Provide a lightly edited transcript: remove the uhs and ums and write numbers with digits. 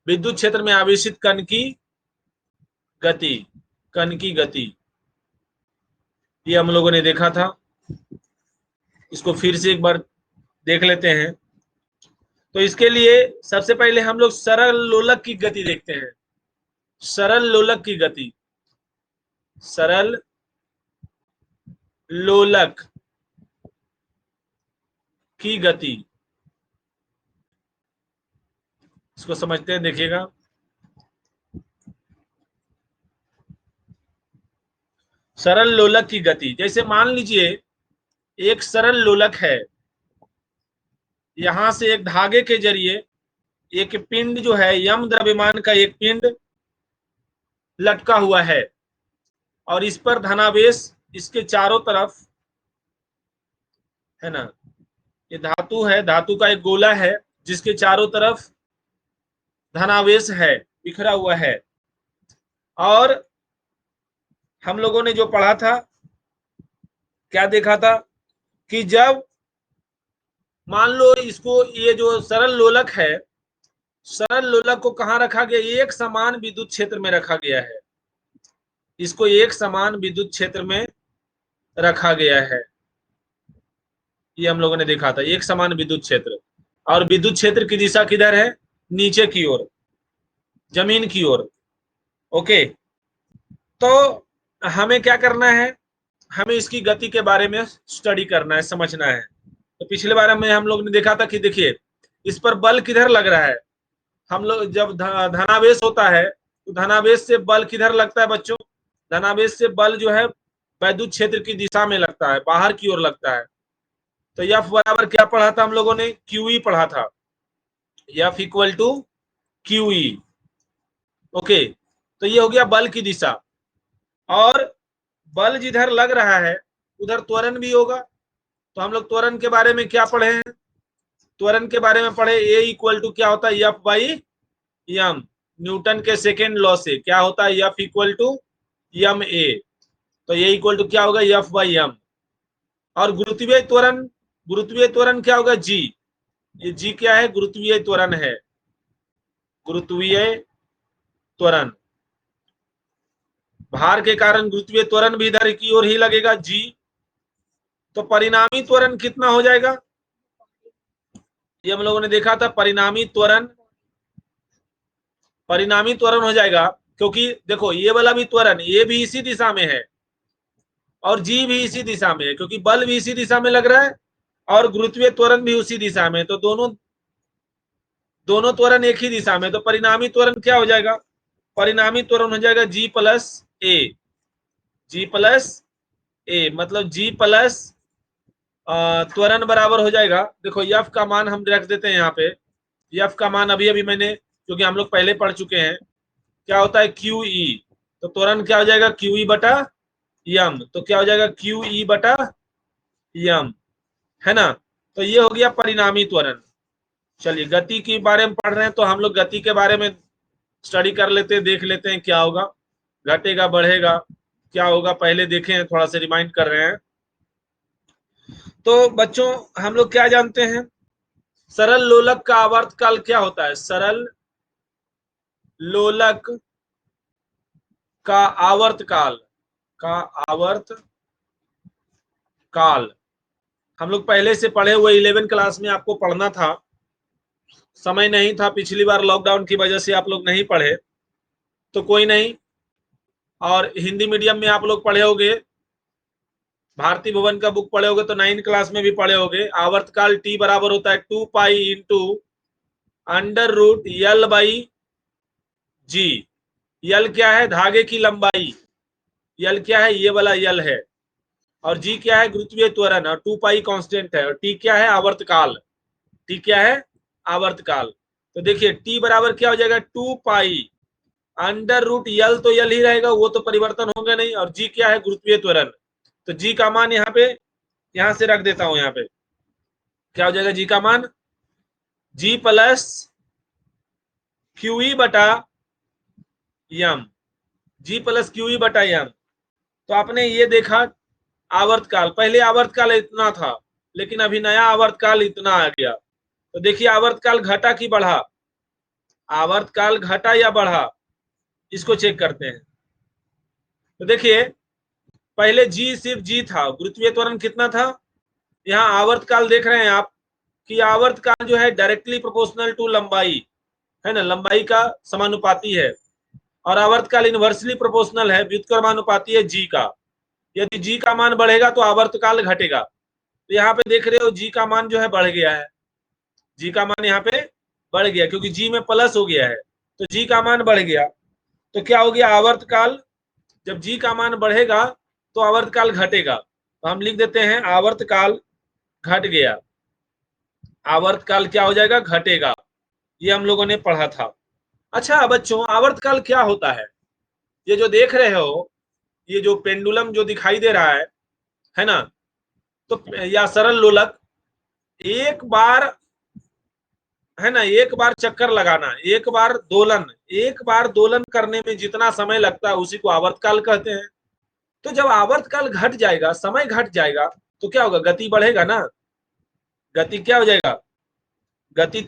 विद्युत क्षेत्र में आवेशित कण की गति, कण की गति, ये हम लोगों ने देखा था। इसको फिर से एक बार देख लेते हैं। तो इसके लिए सबसे पहले हम लोग सरल लोलक की गति देखते हैं। सरल लोलक की गति, सरल लोलक की गति, इसको समझते हैं, देखिएगा। सरल लोलक की गति, जैसे मान लीजिए एक सरल लोलक है, यहां से एक धागे के जरिए एक पिंड जो है, यम द्रव्यमान का एक पिंड लटका हुआ है और इस पर धनावेश इसके चारों तरफ है ना, ये धातु है, धातु का एक गोला है जिसके चारों तरफ धनावेश है, बिखरा हुआ है। और हम लोगों ने जो पढ़ा था, क्या देखा था कि जब मान लो इसको, ये जो सरल लोलक है, सरल लोलक को कहां रखा गया, एक समान विद्युत क्षेत्र में रखा गया है। इसको एक समान विद्युत क्षेत्र में रखा गया है, ये हम लोगों ने देखा था, एक समान विद्युत क्षेत्र। और विद्युत क्षेत्र की दिशा किधर है, नीचे की ओर, जमीन की ओर। ओके, तो हमें क्या करना है, हमें इसकी गति के बारे में स्टडी करना है, समझना है। तो पिछले बार में हम लोग ने देखा था कि देखिए इस पर बल किधर लग रहा है, हम लोग जब धनावेश होता है तो धनावेश से बल किधर लगता है बच्चों, धनावेश से बल जो है विद्युत क्षेत्र की दिशा में लगता है, बाहर की ओर लगता है। तो F बराबर क्या पढ़ा था हम लोगों ने, QE पढ़ा था, F equal to QE। Okay, तो ये हो गया बल की दिशा। और बल जिधर लग रहा है उधर त्वरण भी होगा। तो हम लोग त्वरण के बारे में क्या पढ़े हैं, त्वरण के बारे में पढ़े, ए इक्वल टू क्या होता है, F बाई एम, न्यूटन के सेकेंड लॉ से क्या होता है, F equal to M A. तो ये इक्वल टू क्या होगा, F बाई एम। और गुरुत्वीय त्वरण, गुरुत्वीय त्वरण क्या होगा, G। ये G क्या है, गुरुत्वीय त्वरण है, गुरुत्वीय त्वरण। भार के कारण गुरुत्वीय त्वरण भी इधर की ओर ही लगेगा, G। तो परिणामी त्वरण कितना हो जाएगा, ये हम लोगों ने देखा था, परिणामी त्वरण, परिणामी त्वरण हो जाएगा, क्योंकि देखो ये वाला भी त्वरण, ये भी इसी दिशा में है और जी भी इसी दिशा में है, क्योंकि बल भी इसी दिशा में लग रहा है और गुरुत्वीय त्वरण भी उसी दिशा में, तो दोनों त्वरण एक ही दिशा में। तो परिणामी त्वरण क्या हो जाएगा, परिणामी त्वरण हो जाएगा जी प्लस ए, जी प्लस ए, मतलब जी प्लस त्वरण बराबर हो जाएगा, देखो यफ का मान हम रख देते हैं यहाँ पे, यफ का मान अभी अभी मैंने, क्योंकि हम लोग पहले पढ़ चुके हैं, क्या होता है क्यू ई। तो त्वरण क्या हो जाएगा, क्यू ई बटा यम, तो क्या हो जाएगा क्यू ई बटा यम, है ना। तो ये हो गया परिणामी त्वरण। चलिए गति के बारे में पढ़ रहे हैं तो हम लोग गति के बारे में स्टडी कर लेते हैं, देख लेते हैं क्या होगा, घटेगा बढ़ेगा क्या होगा, पहले देखें, थोड़ा सा रिमाइंड कर रहे हैं। तो बच्चों हम लोग क्या जानते हैं, सरल लोलक का आवर्तकाल क्या होता है, सरल लोलक का आवर्तकाल, का आवर्त काल हम लोग पहले से पढ़े हुए, 11 क्लास में आपको पढ़ना था, समय नहीं था पिछली बार, लॉकडाउन की वजह से आप लोग नहीं पढ़े, तो कोई नहीं। और हिंदी मीडियम में आप लोग पढ़े होंगे, भारती भवन का बुक पढ़े होगे, तो 9 क्लास में भी पढ़े होंगे। आवर्तकाल टी बराबर होता है 2 pi into under root l by g. L क्या है, धागे की लंबाई, यल क्या है, ये वाला यल है, और जी क्या है, गुरुत्वीय त्वरण, और 2 पाई कांस्टेंट है, और टी क्या है, आवर्तकाल, टी क्या है, आवर्तकाल। तो देखिए टी बराबर क्या हो जाएगा, 2 पाई अंडर रूट यल, तो यल ही रहेगा, वो तो परिवर्तन होगा नहीं, और जी क्या है, गुरुत्वीय त्वरण। तो जी का मान यहाँ पे, यहां से रख देता हूं, यहाँ पे क्या हो जाएगा, जी का मान जी प्लस क्यूई बटा यम, जी प्लस क्यूई बटा यम। तो आपने ये देखा आवर्तकाल, पहले आवर्तकाल इतना था लेकिन अभी नया आवर्तकाल इतना आ गया। तो देखिए आवर्तकाल घटा कि बढ़ा, आवर्तकाल घटा या बढ़ा, इसको चेक करते हैं। तो देखिए पहले जी सिर्फ जी था, गुरुत्वीय त्वरण कितना था, यहाँ आवर्तकाल देख रहे हैं आप कि आवर्तकाल जो है डायरेक्टली प्रोपोर्शनल टू लंबाई है ना, लंबाई का समानुपाती है, और आवर्तकाल इनवर्सली प्रोपोर्शनल है, व्युत्क्रमानुपाती है जी का। यदि जी का मान बढ़ेगा तो आवर्तकाल घटेगा। तो यहाँ पे देख रहे हो जी का मान जो है बढ़ गया है, जी का मान यहाँ पे बढ़ गया क्योंकि जी में प्लस हो गया है, तो जी का मान बढ़ गया। तो क्या हो गया, आवर्तकाल जब जी का मान बढ़ेगा तो आवर्तकाल घटेगा। तो हम लिख देते हैं आवर्तकाल घट गया, आवर्तकाल क्या हो जाएगा, घटेगा। ये हम लोगों ने पढ़ा था। अच्छा बच्चों, आवर्तकाल क्या होता है, ये जो देख रहे हो, ये जो पेंडुलम जो दिखाई दे रहा है ना, तो या सरल लोलक, एक बार है ना, एक बार चक्कर लगाना, एक बार दोलन करने में जितना समय लगता है उसी को आवर्तकाल कहते हैं। तो जब आवर्तकाल घट जाएगा, समय घट जाएगा, तो क्या होगा, गति बढ़ेगा ना, गति क्या हो जाएगा, गति